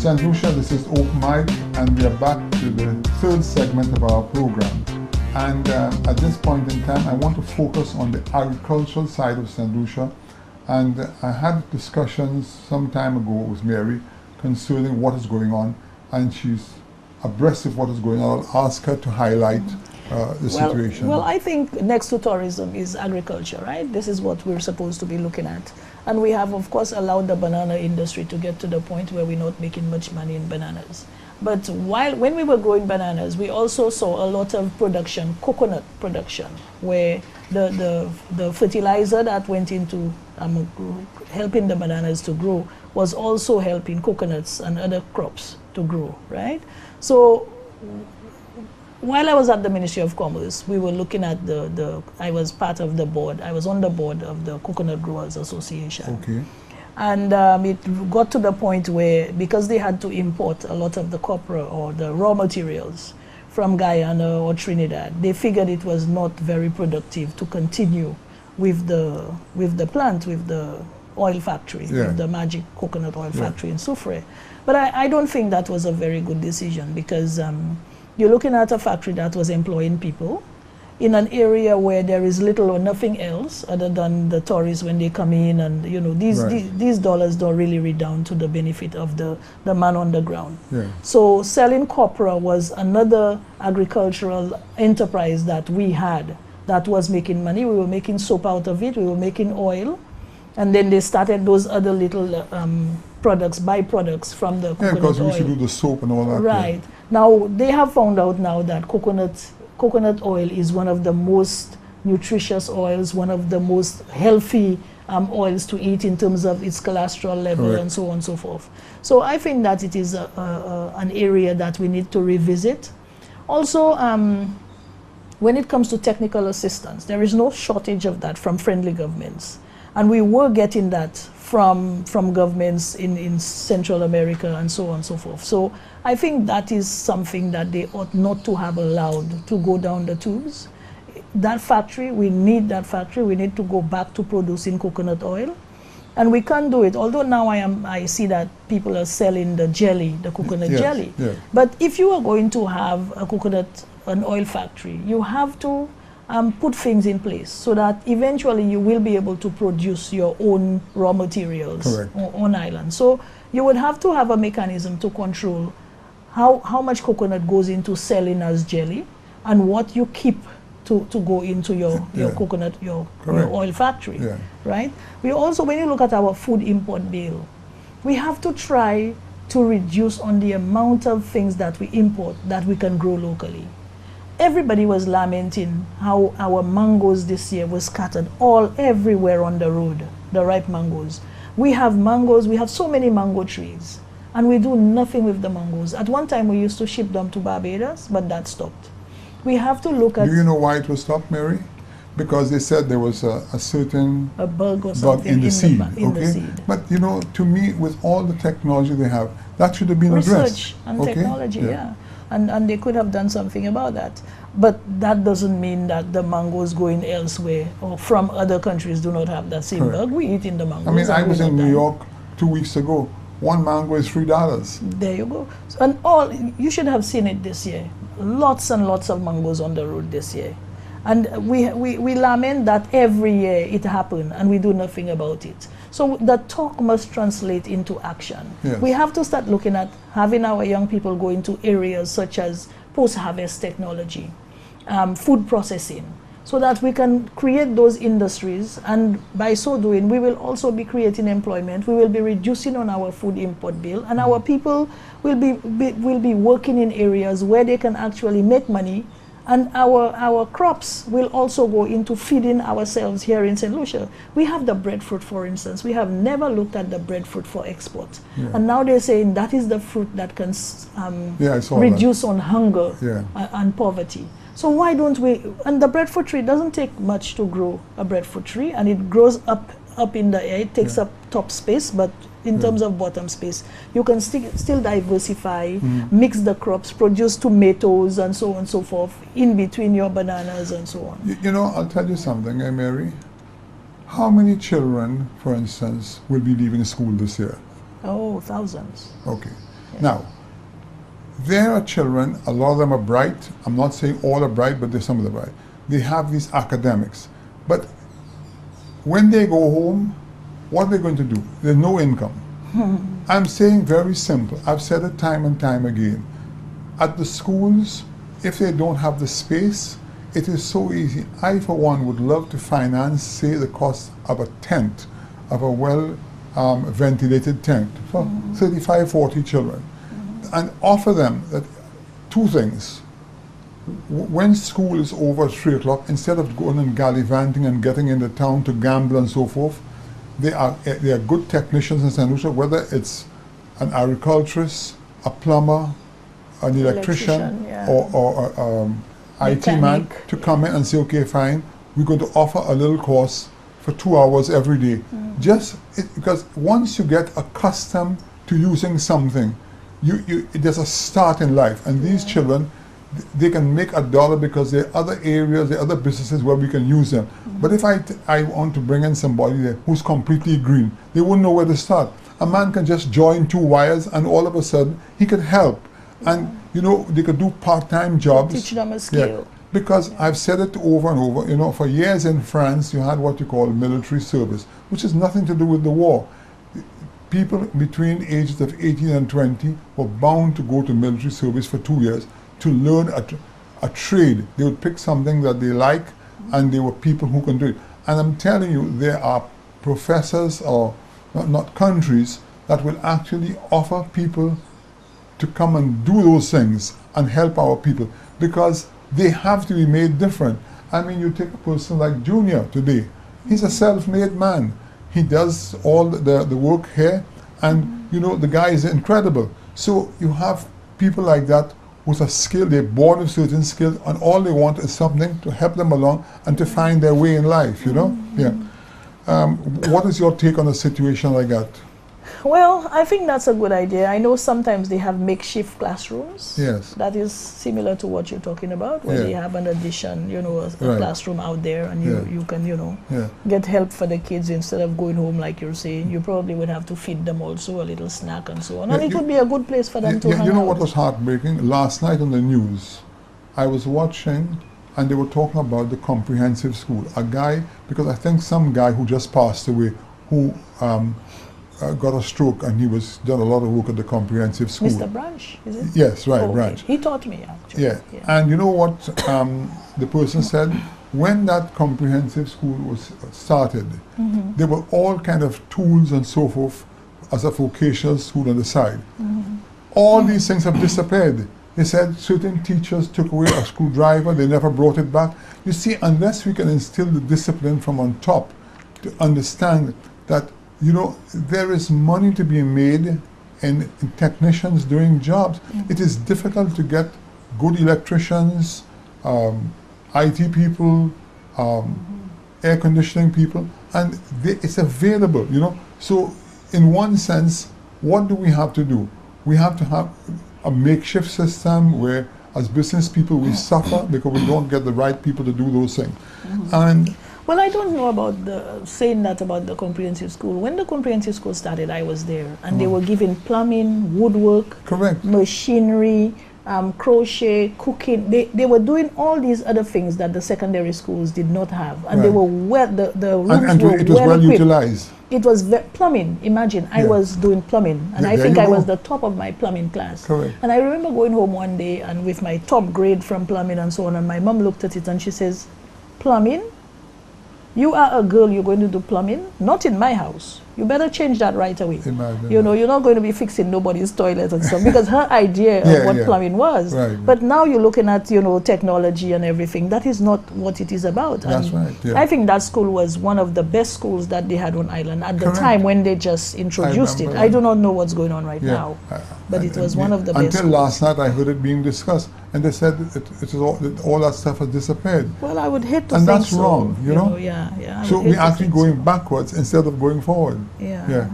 St. Lucia, this is Open Mic, and we are back to the third segment of our program. And at this point in time, I want to focus on the agricultural side of St. Lucia. And I had discussions some time ago with Mary concerning what is going on, and she's abreast of what is going on. I'll ask her to highlight the situation. Well, I think next to tourism is agriculture, right? This is what we're supposed to be looking at. And we have, of course, allowed the banana industry to get to the point where we're not making much money in bananas. But when we were growing bananas, we also saw a lot of production, coconut production, where the fertilizer that went into helping the bananas to grow was also helping coconuts and other crops to grow, right? So while I was at the Ministry of Commerce, we were looking at I was part of the board. I was on the board of the Coconut Growers Association. Okay. And it got to the point where, because they had to import a lot of the copra or the raw materials from Guyana or Trinidad, they figured it was not very productive to continue with the plant, with the oil factory, with the Magic Coconut Oil Factory in Soufrière. But I don't think that was a very good decision, because you're looking at a factory that was employing people in an area where there is little or nothing else other than the tourists when they come in, and you know these dollars don't really redound to the benefit of the man on the ground. Yeah. So selling copra was another agricultural enterprise that we had that was making money. We were making soap out of it, we were making oil, and then they started those other little byproducts from the coconut because we oil. used to do the soap and all that. Right. Now, they have found out now that coconut oil is one of the most nutritious oils, one of the most healthy oils to eat in terms of its cholesterol level and so on and so forth. So I think that it is an area that we need to revisit. Also, when it comes to technical assistance, there is no shortage of that from friendly governments. And we were getting that from governments in Central America and so on and so forth. So I think that is something that they ought not to have allowed to go down the tubes. That factory, we need that factory. We need to go back to producing coconut oil. And we can't do it, although now I see that people are selling the jelly, the coconut jelly. Yeah. But if you are going to have an oil factory, you have to put things in place so that eventually you will be able to produce your own raw materials on island. So you would have to have a mechanism to control how much coconut goes into selling as jelly and what you keep to go into your coconut, your oil factory, right? We also, when you look at our food import bill, we have to try to reduce on the amount of things that we import that we can grow locally. Everybody was lamenting how our mangoes this year were scattered everywhere on the road, the ripe mangoes. We have mangoes, we have so many mango trees, and we do nothing with the mangoes. At one time we used to ship them to Barbados, but that stopped. We have to look at... Do you know why it was stopped, Mary? Because they said there was a certain bug or something in the seed. The seed. But you know, to me, with all the technology they have, that should have been addressed. Research and technology, And they could have done something about that. But that doesn't mean that the mangoes going elsewhere or from other countries do not have that same bug. We eat in the mangoes. I mean, I was in New York 2 weeks ago. One mango is $3. There you go. And you should have seen it this year. Lots and lots of mangoes on the road this year. And we lament that every year it happens and we do nothing about it. So the talk must translate into action. Yes. We have to start looking at having our young people go into areas such as post-harvest technology, food processing, so that we can create those industries, and by so doing we will also be creating employment. We will be reducing on our food import bill, and our people will be working in areas where they can actually make money. And our crops will also go into feeding ourselves here in St. Lucia. We have the breadfruit, for instance. We have never looked at the breadfruit for export. Yeah. And now they're saying that is the fruit that can reduce on hunger and poverty. So why don't we, and the breadfruit tree doesn't take much to grow a breadfruit tree, and it grows up in the air. It takes up top space, but in terms of bottom space, you can still diversify, mix the crops, produce tomatoes and so on and so forth in between your bananas and so on. You know, I'll tell you something, Mary. How many children, for instance, will be leaving school this year? Oh, thousands. Okay. Now, there are children, a lot of them are bright. I'm not saying all are bright, but there's some of them bright. They have these academics. But when they go home, what are they going to do? There's no income. I'm saying very simple. I've said it time and time again. At the schools, if they don't have the space, it is so easy. I, for one, would love to finance, say, the cost of a tent, of a well-ventilated tent for 35, 40 children, and offer them that two things. When school is over at 3 o'clock, instead of going and gallivanting and getting into town to gamble and so forth, they are good technicians in St. Lucia, whether it's an agriculturist, a plumber, an electrician, yeah. or IT man, to come in and say, okay, fine, we're going to offer a little course for 2 hours every day. Because once you get accustomed to using something, there's a start in life, and these children, they can make $1 because there are other areas, there are other businesses where we can use them. But if I want to bring in somebody there who's completely green, they wouldn't know where to start. A man can just join 2 wires and all of a sudden he can help. And they could do part-time jobs. Teach them a skill. Yeah. Because I've said it over and over, for years in France you had what you call military service, which has nothing to do with the war. People between ages of 18 and 20 were bound to go to military service for 2 years to learn a trade. They would pick something that they like, and there were people who can do it. And I'm telling you, there are professors, or not countries, that will actually offer people to come and do those things and help our people, because they have to be made different. I mean, you take a person like Junior today. He's a self-made man. He does all the work here, and the guy is incredible. So you have people like that with a skill, they're born with certain skills, and all they want is something to help them along and to find their way in life, Yeah. What is your take on a situation like that? Well, I think that's a good idea. I know sometimes they have makeshift classrooms. Yes. That is similar to what you're talking about, where they have an addition, a Right. classroom out there, and you can, Yeah. get help for the kids instead of going home like you're saying. You probably would have to feed them also a little snack and so on. And it would be a good place for them to hang You know out. what was heartbreaking? Last night on the news, I was watching, and they were talking about the comprehensive school. A guy, because I think some guy who just passed away, who got a stroke, and he was done a lot of work at the comprehensive school. Mr. Branch, is it? Yes, right, Oh, okay. Branch. He taught me, actually. Yeah. And you know what the person said? When that comprehensive school was started, there were all kind of tools and so forth as a vocational school on the side. All these things have disappeared. They said certain teachers took away a screwdriver, they never brought it back. You see, unless we can instill the discipline from on top to understand that there is money to be made in technicians doing jobs. It is difficult to get good electricians, IT people, air conditioning people, and it's available, So in one sense, what do we have to do? We have to have a makeshift system where, as business people, we suffer because we don't get the right people to do those things. And well, I don't know about saying that about the comprehensive school. When the comprehensive school started, I was there, and they were giving plumbing, woodwork, correct, machinery, crochet, cooking. They were doing all these other things that the secondary schools did not have, and they were the rooms and were it was well equipped. utilized. It was plumbing. Imagine, I was doing plumbing, and I think I was the top of my plumbing class. Correct. And I remember going home one day and with my top grade from plumbing and so on, and my mom looked at it and she says, "Plumbing? You are a girl, you're going to do plumbing? Not in my house. You better change that right away." Imagine you're not going to be fixing nobody's toilet and stuff, because her idea of what plumbing was. Right. But now you're looking at, technology and everything. That is not what it is about. That's right. Yeah. I think that school was one of the best schools that they had on island at the time when they just introduced it. I do not know what's going on right now, but it was one of the best. Until last night, I heard it being discussed, and they said all that stuff has disappeared. Well, I would hate to and think that's so, wrong, you know. Yeah. So we're actually going backwards instead of going forward. Yeah.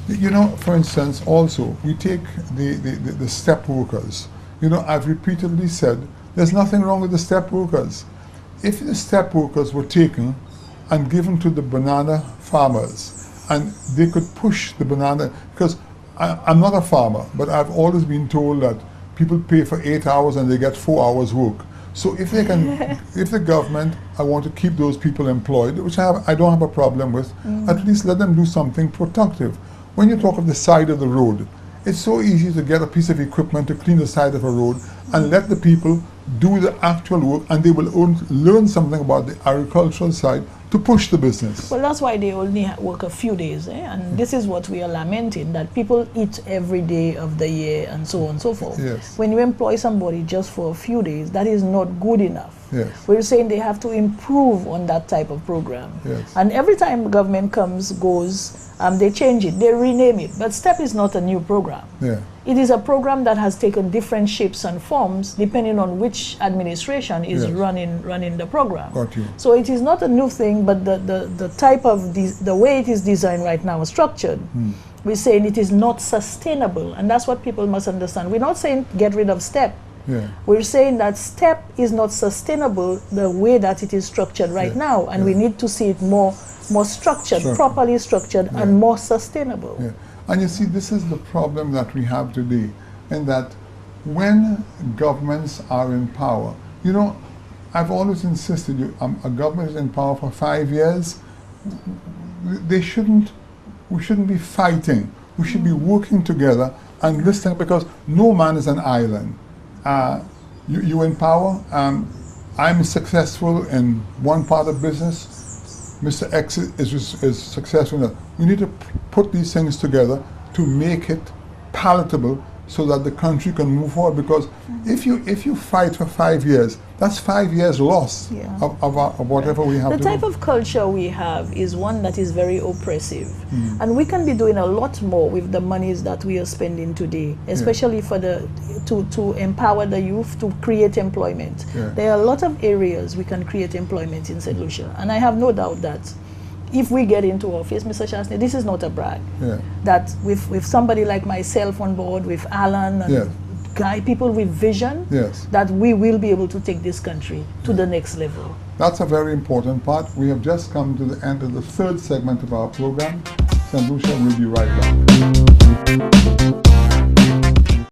Well. For instance, also, we take the step workers. I've repeatedly said, there's nothing wrong with the step workers. If the step workers were taken and given to the banana farmers, and they could push the banana, because I'm not a farmer, but I've always been told that people pay for 8 hours and they get 4 hours work. So if they can, if the government, I want to keep those people employed, which I don't have a problem with, at least let them do something productive. When you talk of the side of the road, it's so easy to get a piece of equipment to clean the side of a road and let the people do the actual work, and they will learn something about the agricultural side to push the business. Well, that's why they only work a few days, and this is what we are lamenting, that people eat every day of the year and so on and so forth. Yes. When you employ somebody just for a few days, that is not good enough. Yes. We're saying they have to improve on that type of program. Yes. And every time government goes, they change it, they rename it. But STEP is not a new program. Yeah. It is a program that has taken different shapes and forms depending on which administration is Yes. running the program. Got you. So it is not a new thing, but the type of the way it is designed right now, structured, we're saying it is not sustainable, and that's what people must understand. We're not saying get rid of STEP. Yeah. We're saying that STEP is not sustainable the way that it is structured right Yeah. now, and we need to see it more structured, Sure. properly structured, Yeah. and more sustainable. Yeah. And you see, this is the problem that we have today, in that when governments are in power, you know, I've always insisted, a government is in power for 5 years, we shouldn't be fighting. We should be working together and listening, because no man is an island. You in power, I'm successful in one part of business, Mr. X is successful in that. We need to put these things together to make it palatable so that the country can move forward, because if you fight for 5 years, that's 5 years lost Yeah. of whatever we have The to type do. of culture we have is one that is very oppressive, and we can be doing a lot more with the monies that we are spending today, especially for to empower the youth to create employment. Yeah. There are a lot of areas we can create employment in St. Lucia, and I have no doubt that if we get into office, Mr. Chastney, this is not a brag, Yeah. that with somebody like myself on board, with Alan and Yes. Guy, people with vision, Yes. that we will be able to take this country to the next level. That's a very important part. We have just come to the end of the third segment of our program. St. Lucia will be right back.